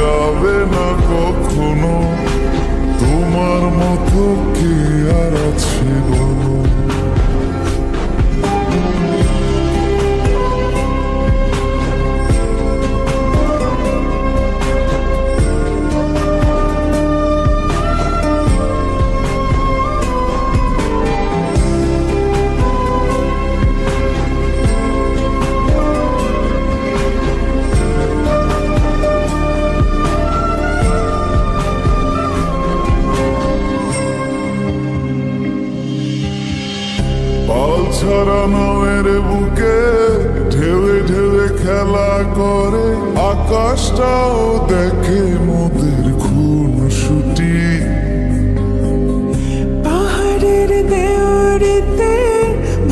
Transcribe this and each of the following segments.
যাবে না কখনো। তোমার মতো কে আর আছে বলো? পাল ছাড়া নামের বুকে ঢেউে ঢেউে খেলা করে, আকাশটাও দেখে মোদের খুনসুটি। পাহাড়ের দেওয়ারিতে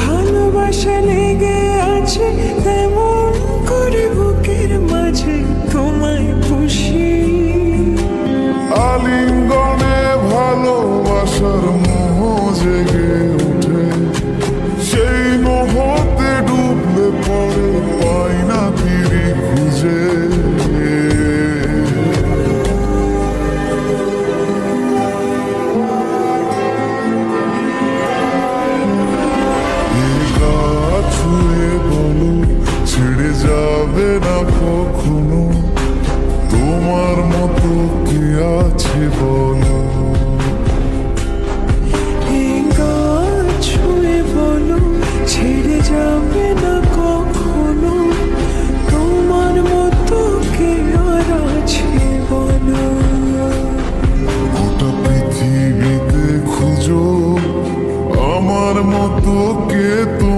ভালোবাসা লেগে আছে, তেমন করে বুকের মাঝে তোমায় খুশি। আলিঙ্গনে ভালোবাসার মোহ জেগে ওঠে, সেই মোহতে ডুবলে পরে পাই না ফিরি খুঁজে। ছুঁয়ে বলো ছেড়ে যাবে না কখনো, তোমার মতো কে আছে বলো? ছুঁয়ে বলো ছেড়ে যাবে না কখনো, তোমার মতো কে আর আছে বলো? গোটা পৃথিবীতে খুঁজো আমার মতো কে তো